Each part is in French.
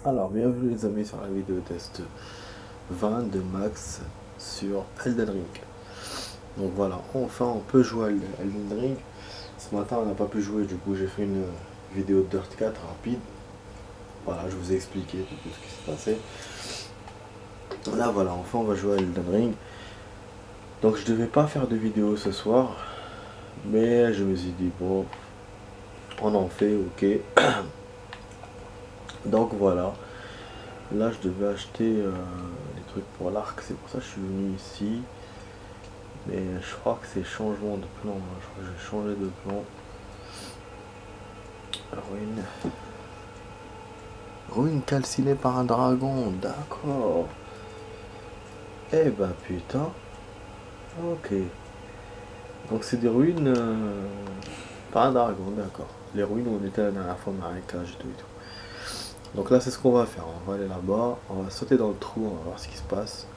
Alors, bienvenue les amis sur la vidéo test 20 de Max sur Elden Ring. Donc voilà, enfin on peut jouer à Elden Ring. Ce matin on n'a pas pu jouer, du coup j'ai fait une vidéo de Dirt 4 rapide. Voilà, je vous ai expliqué tout ce qui s'est passé. Là voilà, enfin on va jouer à Elden Ring. Donc je devais pas faire de vidéo ce soir, mais je me suis dit bon, on en fait, ok. Donc voilà. Là, je devais acheter des trucs pour l'arc, c'est pour ça que je suis venu ici. Mais je crois que c'est changement de plan, hein. Je crois que j'ai changé de plan. Ruine. Ruine calcinée par un dragon, d'accord. Eh ben putain. Ok. Donc c'est des ruines par un dragon, d'accord. Les ruines où on était la dernière fois, marécage et tout et tout. Donc là, c'est ce qu'on va faire. On va aller là-bas, on va sauter dans le trou, on va voir ce qui se passe.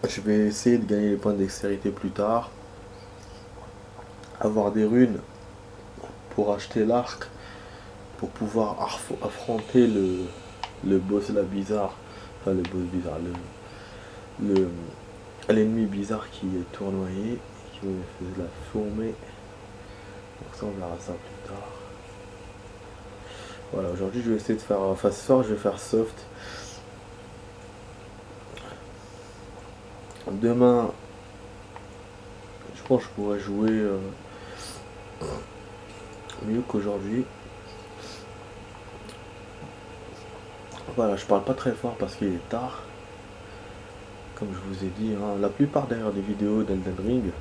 Je vais essayer de gagner les points de dextérité plus tard. Avoir des runes pour acheter l'arc, pour pouvoir affronter le boss là bizarre. Enfin, le boss bizarre, le, l'ennemi bizarre qui est tournoyé et qui me fait la fourmer. Donc ça, on verra ça plus tard. Voilà, aujourd'hui, je vais essayer de faire. Enfin, ce soir, je vais faire soft. Demain, je pense que je pourrais jouer mieux qu'aujourd'hui. Voilà, je parle pas très fort parce qu'il est tard. Comme je vous ai dit, hein, la plupart d'ailleurs des vidéos d'Elden Ring,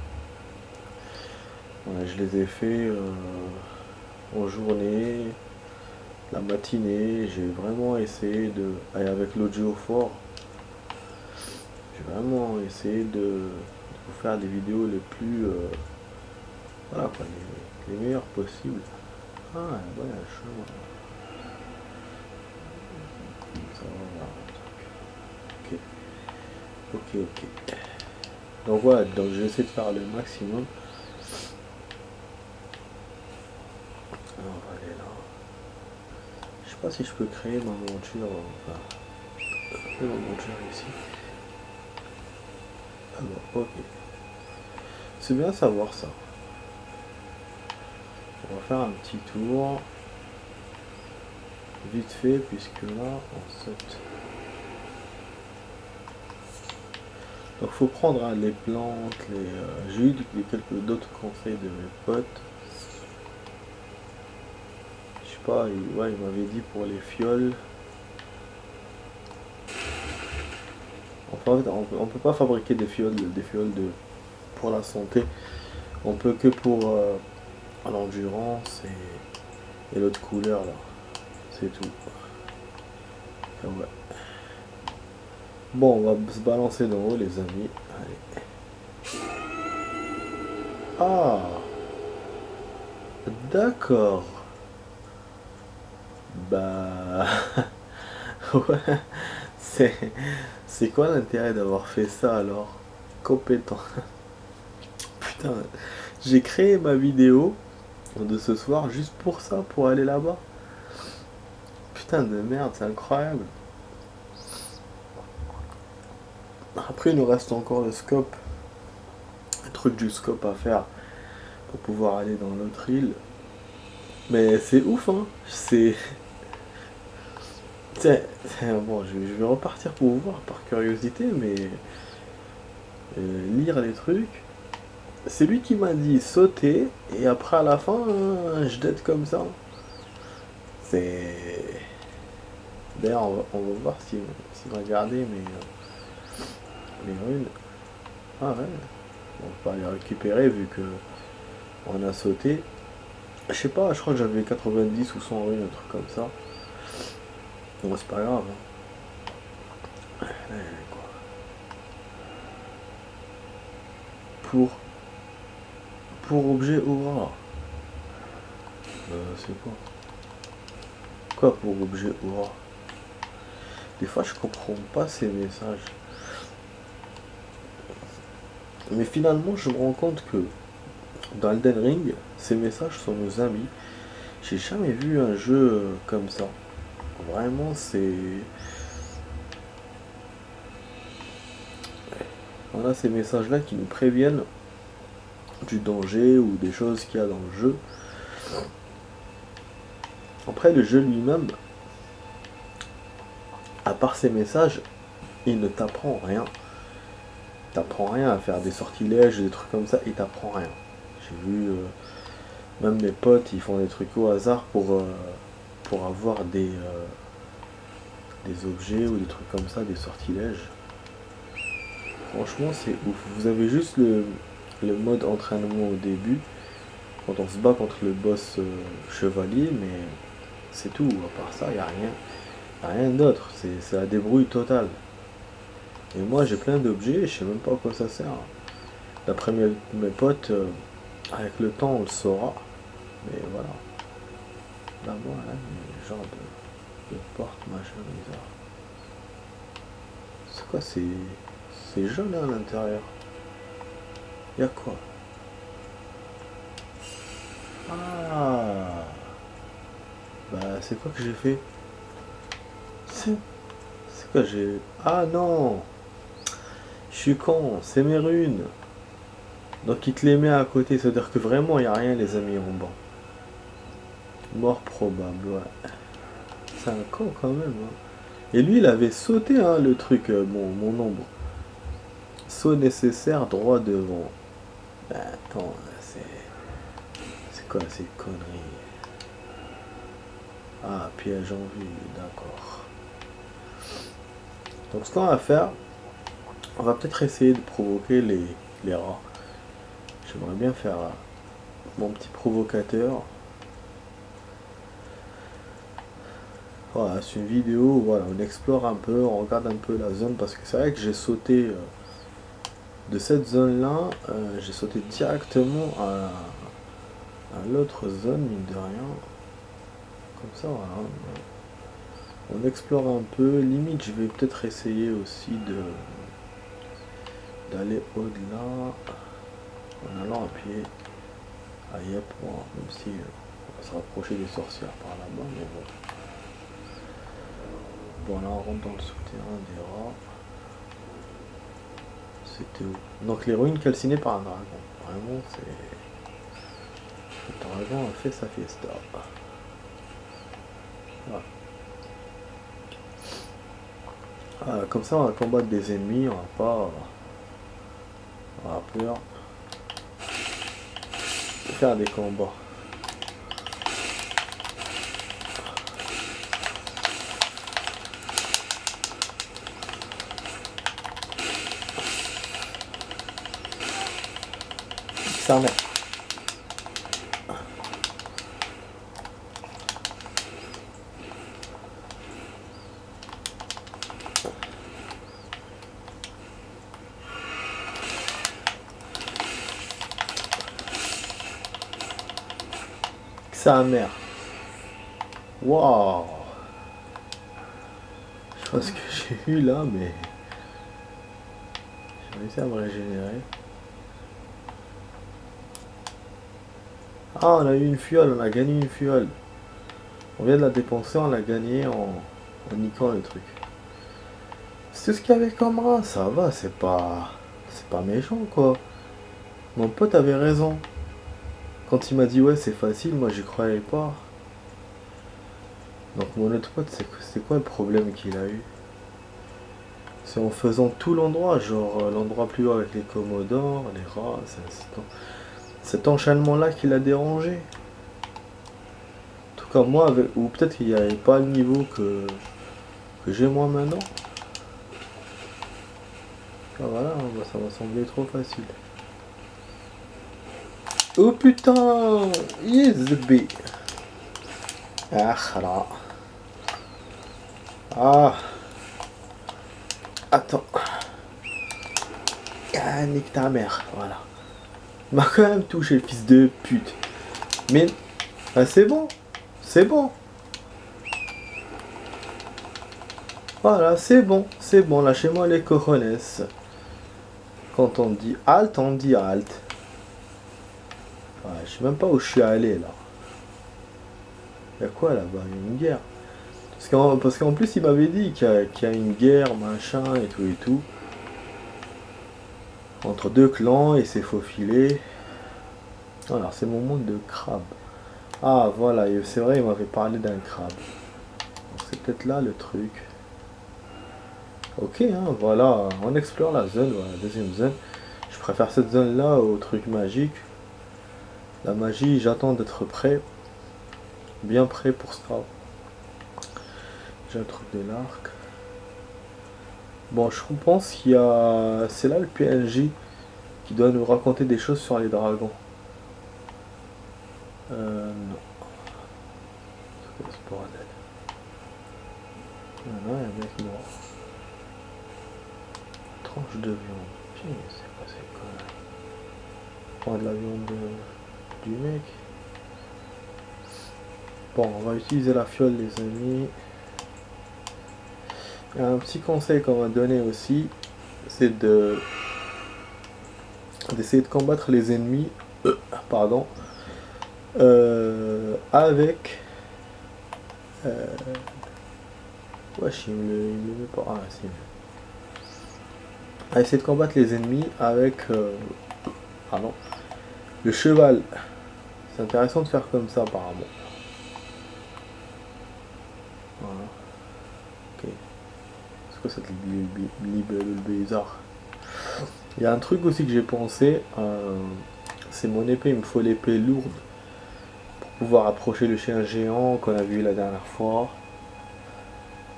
je les ai fait en journée, la matinée. J'ai vraiment essayé de. Et avec l'audio fort, j'ai vraiment essayé de vous faire des vidéos les plus. Voilà quoi, les meilleures possibles. Ah, ouais, ça va, ok. Ok, ok. Donc voilà, donc j'essaie de faire le maximum. Alors, on va aller là. Je sais pas si je peux créer ma monture. Enfin, ma monture ici. Ah bon, ok. C'est bien savoir ça. On va faire un petit tour. Vite fait, puisque là, on saute. Donc faut prendre hein, les plantes, j'ai eu quelques d'autres conseils de mes potes. Je sais pas, ouais, il m'avait dit pour les fioles. Enfin, on peut pas fabriquer des fioles pour la santé. On peut que pour l'endurance et l'autre couleur là. C'est tout. Ah ouais. Bon, on va se balancer d'en haut les amis. Allez. Ah, d'accord. Bah, ouais. C'est, c'est quoi l'intérêt d'avoir fait ça alors? Compétent. Putain, j'ai créé ma vidéo de ce soir juste pour ça, pour aller là-bas. Putain de merde, c'est incroyable. Après, il nous reste encore le scope, le truc du scope à faire pour pouvoir aller dans l'autre île. Mais c'est ouf, hein. Bon, je vais repartir pour vous voir par curiosité, mais lire les trucs. C'est lui qui m'a dit sauter, et après à la fin, je dette comme ça. C'est. D'ailleurs, on va voir s'il va garder mes runes. Ah ouais, on va les récupérer vu que on a sauté. Je sais pas, je crois que j'avais 90 ou 100 runes, un truc comme ça. Bon, c'est pas grave. Hein. Quoi. Pour objet aura. C'est quoi? Quoi pour objet aura? Des fois, je comprends pas ces messages. Mais finalement, je me rends compte que dans Elden Ring, ces messages sont nos amis. J'ai jamais vu un jeu comme ça. Vraiment, c'est... Voilà, ces messages-là qui nous préviennent du danger ou des choses qu'il y a dans le jeu. Après, le jeu lui-même, à part ces messages, il ne t'apprend rien. Il t'apprend rien à faire des sortilèges, des trucs comme ça, il t'apprend rien. J'ai vu, même mes potes, ils font des trucs au hasard pour avoir des objets ou des trucs comme ça, des sortilèges. Franchement, c'est ouf. Vous avez juste le mode entraînement au début, quand on se bat contre le boss chevalier, mais c'est tout. À part ça, il n'y a rien. Y a rien d'autre. C'est la débrouille totale. Et moi, j'ai plein d'objets, je sais même pas à quoi ça sert. D'après mes potes, avec le temps, on le saura. Mais voilà. Là-bas, là, il y a genre de porte, machin, bizarre. C'est quoi, c'est jaune là, à l'intérieur. Y a quoi? Ah, bah c'est quoi que j'ai fait? C'est quoi j'ai... Ah non, je suis con, c'est mes runes. Donc il te les met à côté, c'est-à-dire que vraiment il n'y a rien les amis en bas. Mort probable, ouais. C'est un con quand même. Hein. Et lui il avait sauté hein, le truc, mon ombre. Saut nécessaire, droit devant. Bah attends, c'est quoi ces conneries? Ah, piège en vue, d'accord. Donc ce qu'on va faire, on va peut-être essayer de provoquer les rats. J'aimerais bien faire mon petit provocateur. Voilà, c'est une vidéo où voilà, on explore un peu, on regarde un peu la zone parce que c'est vrai que j'ai sauté de cette zone là, j'ai sauté directement à l'autre zone, mine de rien. Comme ça, voilà. On explore un peu, limite je vais peut-être essayer aussi d'aller au-delà en allant à pied. Ah yep, bon, même si on va se rapprocher des sorcières par là-bas, mais bon. Bon là on rentre dans le souterrain des rats. C'était où? Donc l'héroïne calcinée par un dragon. Vraiment c'est... Le dragon a fait sa fiesta. Voilà. Ah, comme ça on va combattre des ennemis, on va pas avoir peur. Faire des combats. Ça merde. Sa mère. Waouh. Je vois ce que j'ai eu là, mais j'ai réussi à me régénérer. Ah, on a eu une fiole, on a gagné une fiole. On vient de la dépenser, on l'a gagné en niquant le truc. C'est ce qu'il y avait comme rat, ça va, c'est pas méchant quoi. Mon pote avait raison. Quand il m'a dit ouais c'est facile, moi j'y croyais pas. Donc mon autre pote, c'est quoi le problème qu'il a eu? C'est en faisant tout l'endroit, genre l'endroit plus haut avec les commodores, les rats, cet enchaînement-là qui l'a dérangé. En tout cas moi, ou peut-être qu'il n'y avait pas le niveau que j'ai moi maintenant. Ah, voilà, ça m'a semblé trop facile. Oh putain! Yes, B. Ah, là. Ah. Attends. Ah, nique ta mère, voilà. Il m'a quand même touché, le fils de pute. Mais, ah, c'est bon. C'est bon. Voilà, c'est bon. C'est bon, lâchez-moi les cojones. Quand on dit halt, on dit halt. Ouais, je sais même pas où je suis allé, là. Y'a quoi, là-bas? Une guerre. Parce qu'en plus, il m'avait dit qu'il y a une guerre, machin, et tout, entre deux clans, et c'est faufilé. Alors, c'est mon monde de crabe. Ah, voilà, c'est vrai, il m'avait parlé d'un crabe. C'est peut-être là le truc. Ok, hein, voilà, on explore la zone, voilà, deuxième zone. Je préfère cette zone-là au truc magique. La magie, j'attends d'être prêt. Bien prêt pour ce crabe. J'ai un truc de l'arc. Bon, je pense qu'il y a... C'est là le PNJ qui doit nous raconter des choses sur les dragons. Non. C'est quoi ce bordel? Non, il y a un mec mort. Tranche de viande. Putain, c'est quoi ces conneries? Prendre la viande du mec. Bon, on va utiliser la fiole, les amis. Il y a un petit conseil qu'on va donner aussi, c'est d'essayer de combattre les ennemis, pardon, avec... wesh, il me le met pas. Ah, si. À essayer de combattre les ennemis avec... pardon. Le cheval. C'est intéressant de faire comme ça, apparemment. Voilà. Ok. C'est quoi cette libellule bizarre? Il y a un truc aussi que j'ai pensé. C'est mon épée. Il me faut l'épée lourde pour pouvoir approcher le chien géant qu'on a vu la dernière fois.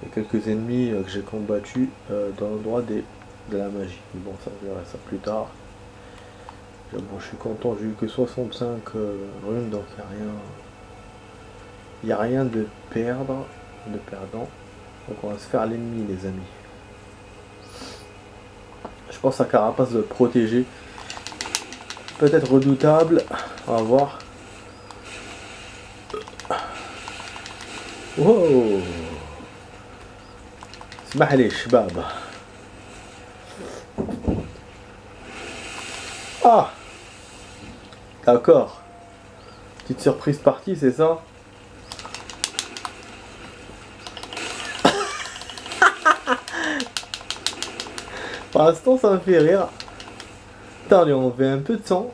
Et quelques ennemis que j'ai combattus dans l'endroit de la magie. Mais bon, ça, je verrai ça plus tard. Bon, je suis content, j'ai eu que 65 runes, donc il n'y a rien de perdant. Donc on va se faire l'ennemi, les amis. Je pense à Carapace de le protéger. Peut-être redoutable. On va voir. Wow. اسمح لي شباب. Ah, d'accord. Petite surprise partie, c'est ça? Pour l'instant, ça me fait rire. Putain, lui, on fait un peu de sang.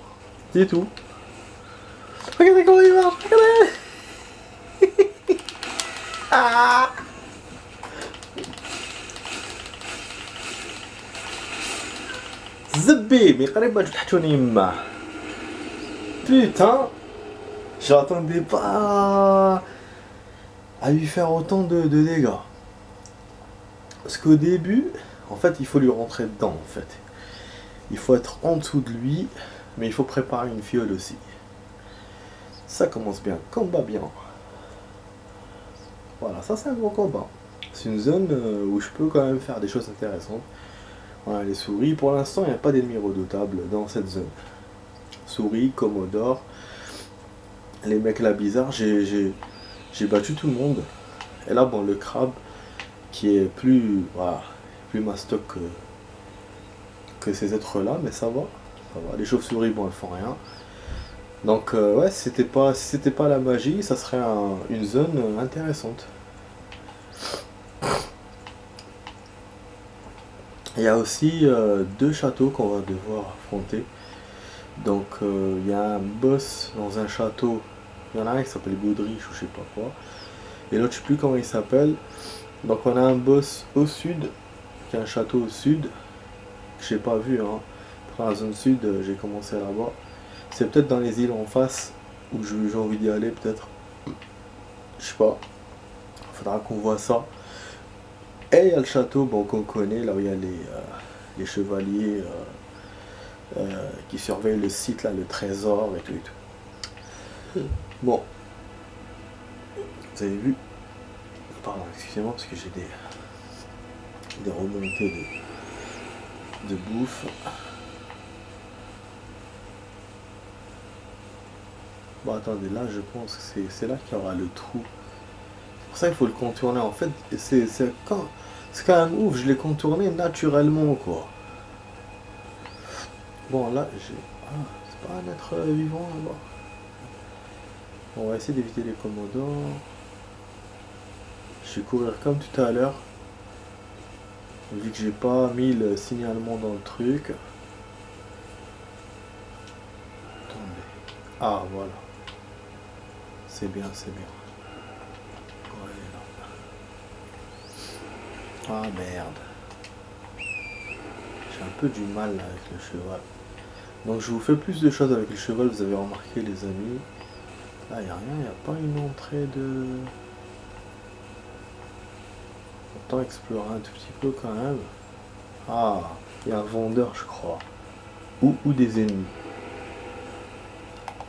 C'est tout. Regardez comment il marche, regardez. Ah. Zebbi, mais قريب ما تحتوني يما. Putain, j'attendais pas à lui faire autant de dégâts. Parce qu'au début, en fait, il faut lui rentrer dedans, en fait. Il faut être en dessous de lui, mais il faut préparer une fiole aussi. Ça commence bien, combat bien. Voilà, ça c'est un gros combat. C'est une zone où je peux quand même faire des choses intéressantes. Voilà, les souris, pour l'instant, il n'y a pas d'ennemis redoutables dans cette zone. Souris, Commodore, les mecs là bizarres, j'ai battu tout le monde. Et là, bon, le crabe, qui est plus, voilà, plus mastoc que ces êtres là, mais ça va. Les chauves-souris, bon, elles font rien. Donc ouais, si c'était pas la magie, ça serait une zone intéressante. Il y a aussi deux châteaux qu'on va devoir affronter. Donc il y a un boss dans un château. Il y en a un qui s'appelle Godrich ou je sais pas quoi. Et l'autre je sais plus comment il s'appelle. Donc on a un boss au sud, qui est un château au sud, que j'ai pas vu, hein. Dans la zone sud, j'ai commencé là-bas. C'est peut-être dans les îles en face où j'ai envie d'y aller, peut-être. Je sais pas. Faudra qu'on voit ça. Et il y a le château, bon, qu'on connaît, là où il y a les chevaliers qui surveillent le site, là, le trésor et tout et tout. Bon. Vous avez vu? Pardon, excusez-moi, parce que j'ai des remontées de bouffe. Bon, attendez, là, je pense que c'est là qu'il y aura le trou. C'est pour ça qu'il faut le contourner. En fait, c'est quand même ouf, je l'ai contourné naturellement, quoi. Bon, là, c'est pas un être vivant, là-bas. On va essayer d'éviter les commodores. Je vais courir comme tout à l'heure. Vu que j'ai pas mis le signalement dans le truc. Attendez. Ah voilà. C'est bien, c'est bien. Ah merde. J'ai un peu du mal là, avec le cheval. Donc je vous fais plus de choses avec le cheval, vous avez remarqué les amis. Là il n'y a rien, il n'y a pas une entrée de... Autant explorer un tout petit peu quand même. Ah, il y a un vendeur je crois. Ou des ennemis.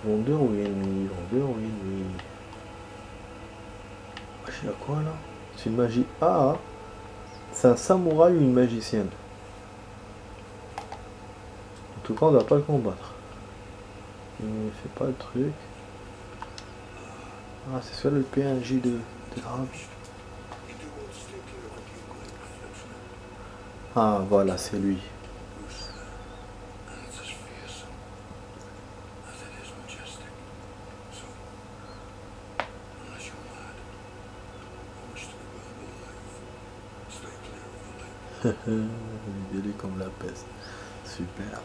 Vendeur ou ennemi, vendeur ou ennemi. Il y a quoi là? C'est une magie. Ah, c'est un samouraï ou une magicienne. En tout cas on ne doit pas le combattre. Il ne fait pas le truc. Ah, c'est soit le PNJ de Grave. Ah, voilà, c'est lui. Il est comme la peste. Super.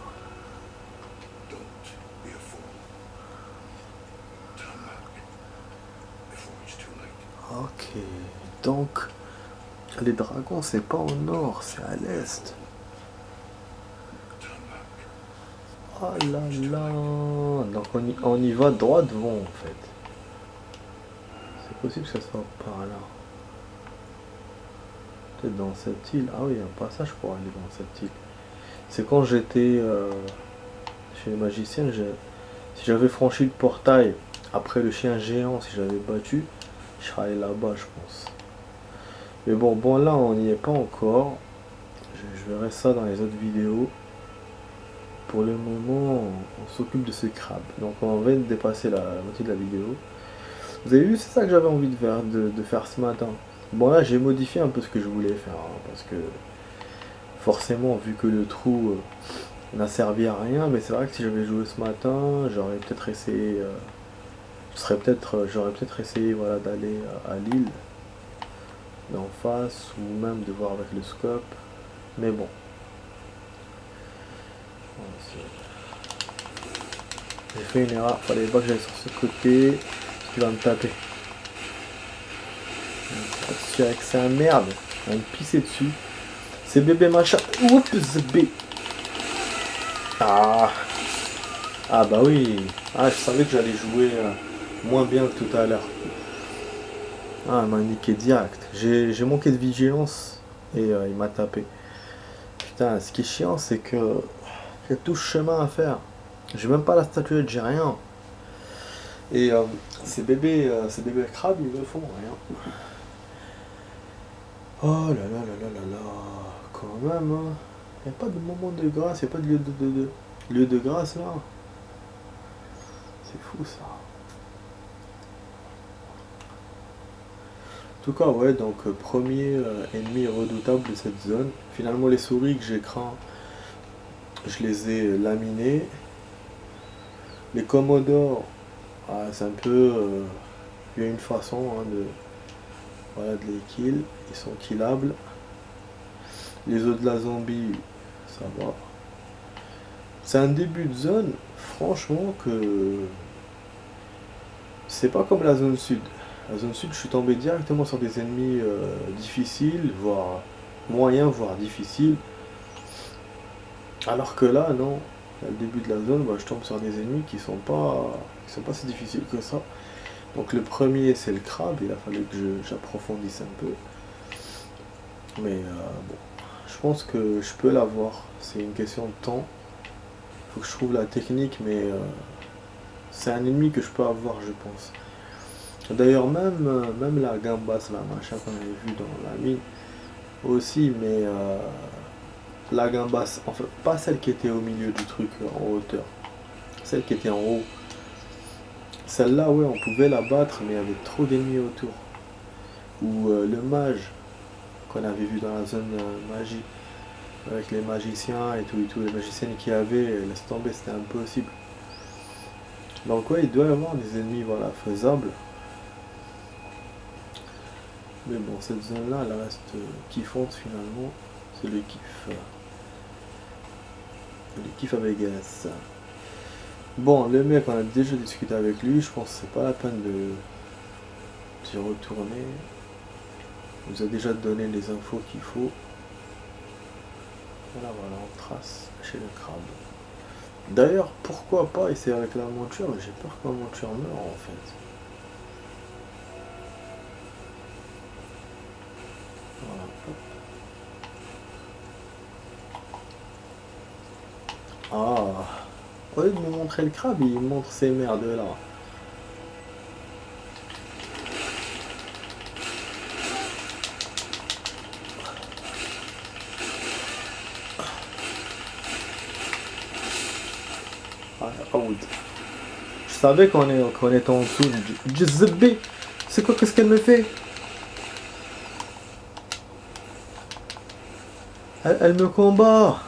Ok, donc les dragons c'est pas au nord, c'est à l'est. Oh là là. Donc on y va droit devant en fait. C'est possible que ça soit par là. Peut-être dans cette île. Ah oui, il y a un passage pour aller dans cette île. C'est quand j'étais chez les magiciennes, si j'avais franchi le portail après le chien géant, si j'avais battu, je serais allé là-bas je pense. Mais bon là on n'y est pas encore. Je verrai ça dans les autres vidéos. Pour le moment, on s'occupe de ce crabe. Donc on va dépasser la moitié de la vidéo. Vous avez vu, c'est ça que j'avais envie de faire ce matin. Bon là j'ai modifié un peu ce que je voulais faire. Parce que forcément, vu que le trou n'a servi à rien. Mais c'est vrai que si j'avais joué ce matin, j'aurais peut-être essayé... j'aurais peut-être essayé voilà, d'aller à l'île d'en face. Ou même de voir avec le scope. Mais bon. J'ai fait une erreur, fallait pas que j'aille sur ce côté, parce qu'il va me taper. Je avec sa merde, il va me pisser dessus. C'est bébé machin. Oups, bébé. Ah. Ah bah oui. Ah, je savais que j'allais jouer moins bien que tout à l'heure. Ah, il m'a niqué direct. J'ai manqué de vigilance et il m'a tapé. Putain, ce qui est chiant, c'est que il y a tout ce chemin à faire. J'ai même pas la statuette, j'ai rien. Et ces bébés crabes, ils me font rien. Oh là là là là là là. Quand même, hein. Il n'y a pas de moment de grâce, il n'y a pas de lieu de grâce là. C'est fou ça. En tout cas, ouais, donc premier ennemi redoutable de cette zone. Finalement, les souris que j'ai craint, je les ai laminés. Les commodores, ah, c'est un peu. Il y a une façon hein, de les kill. Ils sont killables. Les autres de la zombie, ça va. C'est un début de zone, franchement, que. C'est pas comme la zone sud. La zone sud, je suis tombé directement sur des ennemis difficiles, voire moyens, voire difficiles. Alors que là, non. À le début de la zone, je tombe sur des ennemis qui sont pas si difficiles que ça. Donc le premier, c'est le crabe. Il a fallu que j'approfondisse un peu. Mais bon, je pense que je peux l'avoir. C'est une question de temps. Faut que je trouve la technique, mais c'est un ennemi que je peux avoir, je pense. D'ailleurs, même la gambasse, la machin qu'on avait vu dans la mine, aussi, mais la gambasse, enfin, pas celle qui était au milieu du truc en hauteur, celle qui était en haut. Celle-là, ouais, on pouvait la battre, mais il y avait trop d'ennemis autour. Ou le mage qu'on avait vu dans la zone magie, avec les magiciens et tout, les magiciennes qui avaient, laisse tomber, c'était impossible. Donc ouais, il doit y avoir des ennemis, voilà, faisables. Mais bon, cette zone là elle reste kiffante finalement. C'est le kiff. Le kiff à Vegas. Bon, le mec, on a déjà discuté avec lui, je pense que c'est pas la peine d'y retourner. Il nous a déjà donné les infos qu'il faut. Voilà, on trace chez le crabe. D'ailleurs, pourquoi pas essayer avec la monture, mais j'ai peur que la monture meure en fait. Voilà, hop. Ah, au lieu de me montrer le crabe, il montre ces merdes là. Je savais qu'on était en dessous. Jzb. C'est quoi, qu'est-ce qu'elle me fait? Elle me combat.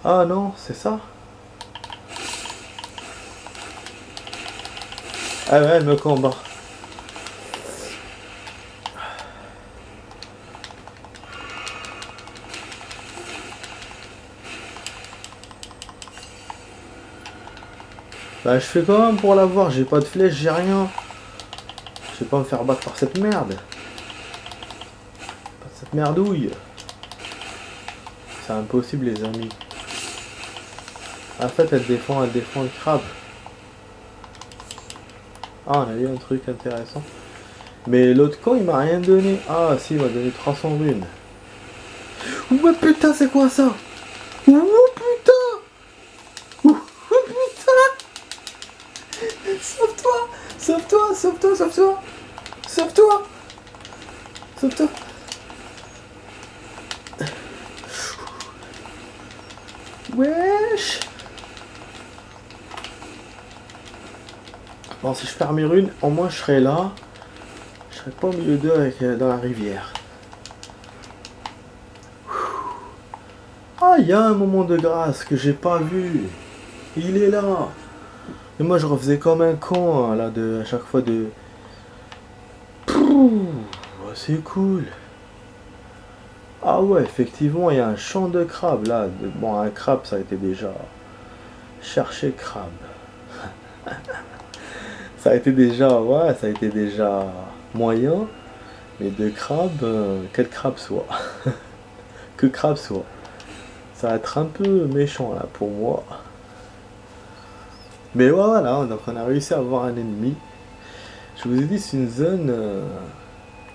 Ah non, c'est ça? Ah ouais, elle me combat. Bah je fais quand même pour l'avoir, j'ai pas de flèche, j'ai rien. Je vais pas me faire battre par cette merde. Par cette merdouille. C'est impossible les amis. En fait elle défend le crabe. Ah on a eu un truc intéressant. Mais l'autre camp il m'a rien donné. Ah si il m'a donné 300 runes. Ouais putain c'est quoi ça? Oh putain! Oh putain! Sauve-toi! Sauve-toi! Sauve-toi! Sauve-toi! Sauve-toi! Sauve-toi! Wesh! Bon, si je perds mes runes, au moins je serai là. Je serai pas au milieu d'eux avec dans la rivière. Ah, il y a un moment de grâce que j'ai pas vu. Il est là. Et moi je refaisais comme un con hein, là à chaque fois de. Oh, c'est cool. Ah ouais, effectivement, il y a un champ de crabes là. Bon, un crabe, ça a été déjà. Chercher crabe. Ça a été déjà, ouais, ça a été déjà moyen. Mais de crabe, quel crabe soit. Que crabe soit. Ça va être un peu méchant là pour moi. Mais ouais, voilà, donc on a réussi à avoir un ennemi. Je vous ai dit, c'est une zone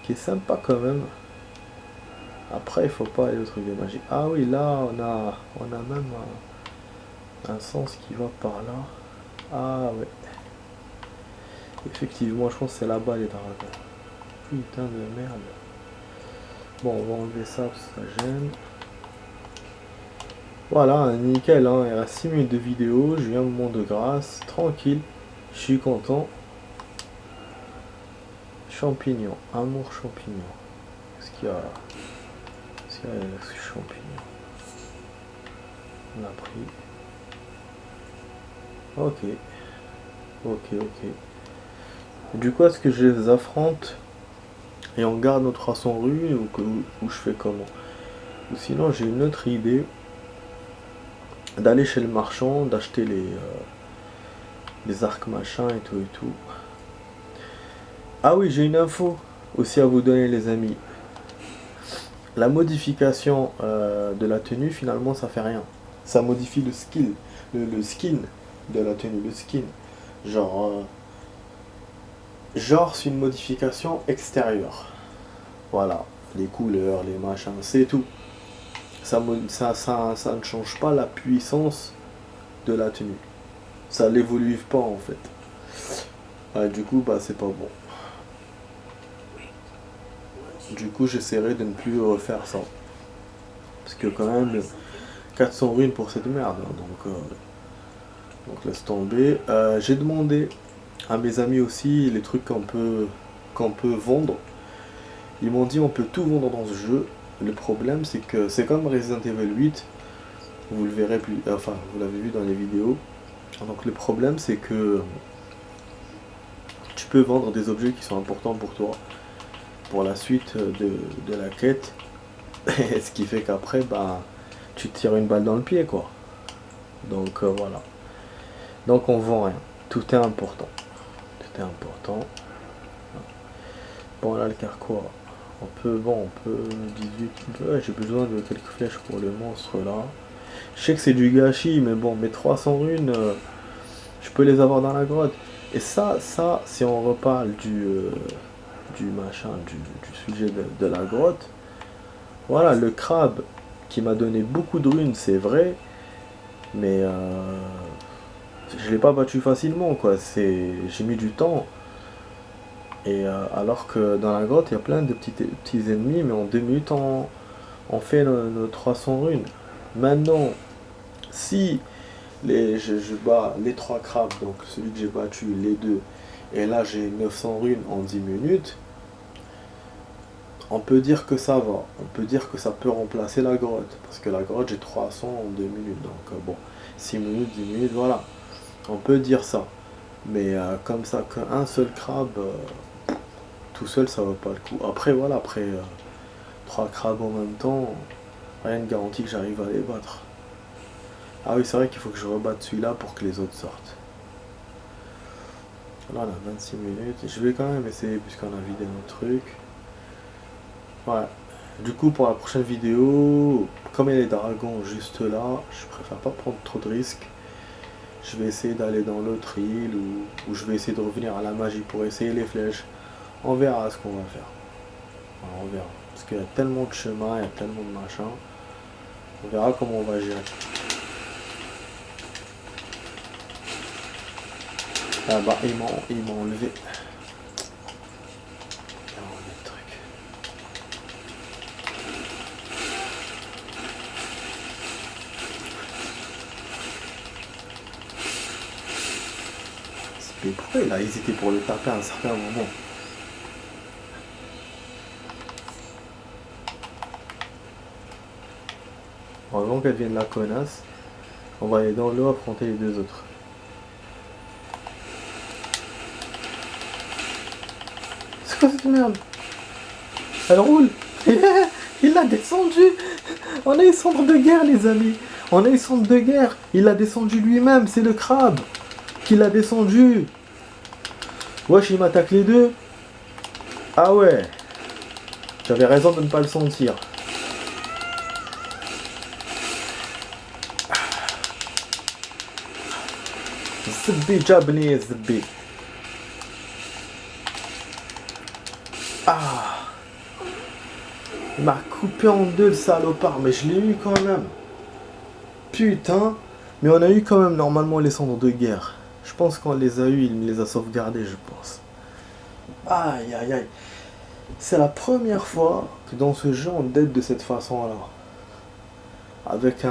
qui est sympa quand même. Après, il faut pas aller au truc de magie. Ah oui, là, on a même un sens qui va par là. Ah ouais. Effectivement, je pense que c'est là-bas les dragons. Putain de merde. Bon, on va enlever ça parce que ça gêne. Voilà, nickel, hein. Il reste 6 minutes de vidéo. J'ai eu un moment de grâce. Tranquille. Je suis content. Champignons. Amour champignon. Qu'est-ce qu'il y a là? Qu'est-ce qu'il y a avec ce champignon? On a pris. Ok. Ok. Du coup, est-ce que je les affronte et on garde nos 300 rues ou je fais comment? Ou sinon, j'ai une autre idée d'aller chez le marchand, d'acheter les arcs machin et tout. Ah oui, j'ai une info aussi à vous donner les amis. La modification de la tenue, finalement, ça fait rien. Ça modifie le skill, le skin de la tenue, le skin. Genre c'est une modification extérieure. Voilà, les couleurs, les machins, c'est tout. Ça ne change pas la puissance de la tenue. Ça l'évolue pas en fait. Du coup, bah c'est pas bon. Du coup, j'essaierai de ne plus refaire ça. Parce que quand même, 400 runes pour cette merde. Hein, donc laisse tomber. J'ai demandé à mes amis aussi les trucs qu'on peut vendre. Ils m'ont dit on peut tout vendre dans ce jeu. Le problème c'est que c'est comme Resident Evil 8. Vous le verrez plus. Enfin, vous l'avez vu dans les vidéos. Donc le problème c'est que tu peux vendre des objets qui sont importants pour toi, pour la suite de la quête, et ce qui fait qu'après, bah, tu te tires une balle dans le pied, quoi. Donc voilà. Donc on vend rien. Tout est important. Tout est important. Bon là le carquois. On peut 18. Ouais, j'ai besoin de quelques flèches pour le monstre là. Je sais que c'est du gâchis, mais bon, mes 300 runes, je peux les avoir dans la grotte. Et ça, si on reparle du machin, du sujet de la grotte, voilà, le crabe qui m'a donné beaucoup de runes, c'est vrai, mais je l'ai pas battu facilement, quoi. J'ai mis du temps. Et alors que dans la grotte, il y a plein de petits ennemis, mais en 2 minutes, on fait nos 300 runes. Maintenant, si je bats les 3 crabes, donc celui que j'ai battu, les 2, et là j'ai 900 runes en 10 minutes, on peut dire que ça va. On peut dire que ça peut remplacer la grotte. Parce que la grotte, j'ai 300 en 2 minutes. Donc bon, 6 minutes, 10 minutes, voilà. On peut dire ça. Mais comme ça, qu'un seul crabe, tout seul, ça vaut pas le coup. Après, voilà, après 3 crabes en même temps, rien ne garantit que j'arrive à les battre. Ah oui, c'est vrai qu'il faut que je rebatte celui-là pour que les autres sortent. Là, on a 26 minutes. Je vais quand même essayer, puisqu'on a vidé nos trucs. Ouais. Du coup, pour la prochaine vidéo, comme il y a les dragons juste là, je préfère pas prendre trop de risques. Je vais essayer d'aller dans l'autre île ou je vais essayer de revenir à la magie pour essayer les flèches. On verra ce qu'on va faire. Voilà, on verra. Parce qu'il y a tellement de chemins, il y a tellement de machins. On verra comment on va gérer. Ah bah, ils m'ont enlevé. Mais pourquoi il a hésité pour le taper à un certain moment? Bon, avant qu'elle vienne la connasse, on va aller dans l'eau affronter les 2 autres. C'est quoi cette merde? Elle roule. Il l'a descendu. On a eu centre de guerre, les amis. On a eu centre de guerre. Il l'a descendu lui-même. C'est le crabe qui l'a descendu. Wesh, il m'attaque les 2. Ah ouais. J'avais raison de ne pas le sentir. Zbi jabni zbi. Ah. Il m'a coupé en 2 le salopard, mais je l'ai eu quand même. Putain. Mais on a eu quand même normalement les cendres de guerre. Je pense qu'on les a eu, il me les a sauvegardés, je pense. Aïe aïe aïe. C'est la première fois que dans ce jeu on dead de cette façon-là. Avec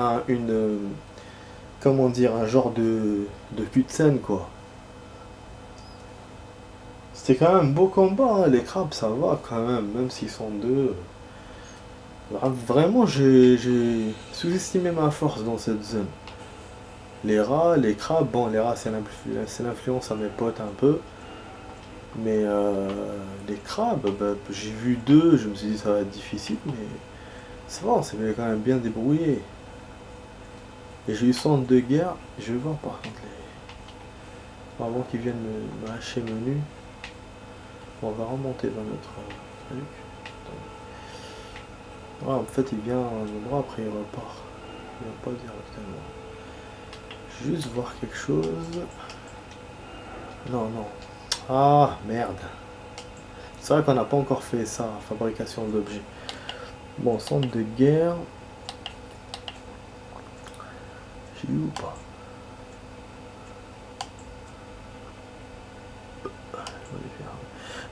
comment dire, un genre de cutscene, quoi. C'était quand même un beau combat, hein. Les crabes ça va quand même s'ils sont 2. Vraiment j'ai sous-estimé ma force dans cette zone. Les rats, les crabes, bon les rats c'est l'influence à mes potes un peu. Mais les crabes, bah, j'ai vu 2, je me suis dit ça va être difficile, mais ça va, on s'est quand même bien débrouillé. Et j'ai eu centre de guerre, je vais voir par contre avant qu'ils viennent me lâcher menu. On va remonter dans notre truc. Ouais, en fait il vient à un endroit, après il repart. Il vient pas directement. Juste voir quelque chose. Non. Ah merde. C'est vrai qu'on n'a pas encore fait ça, fabrication d'objets. Bon, centre de guerre. J'ai eu ou pas?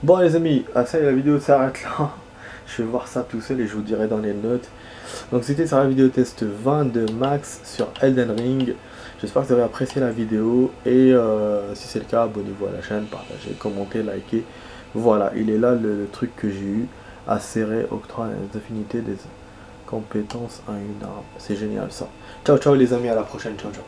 Bon les amis, ça y est, la vidéo s'arrête là. Je vais voir ça tout seul et je vous dirai dans les notes. Donc c'était sur la vidéo test 20 de Max sur Elden Ring. J'espère que vous avez apprécié la vidéo et si c'est le cas, abonnez-vous à la chaîne, partagez, commentez, likez. Voilà, il est là le truc que j'ai eu. Acérer, octroie les affinités des compétences à une arme. C'est génial ça. Ciao ciao les amis, à la prochaine, ciao ciao.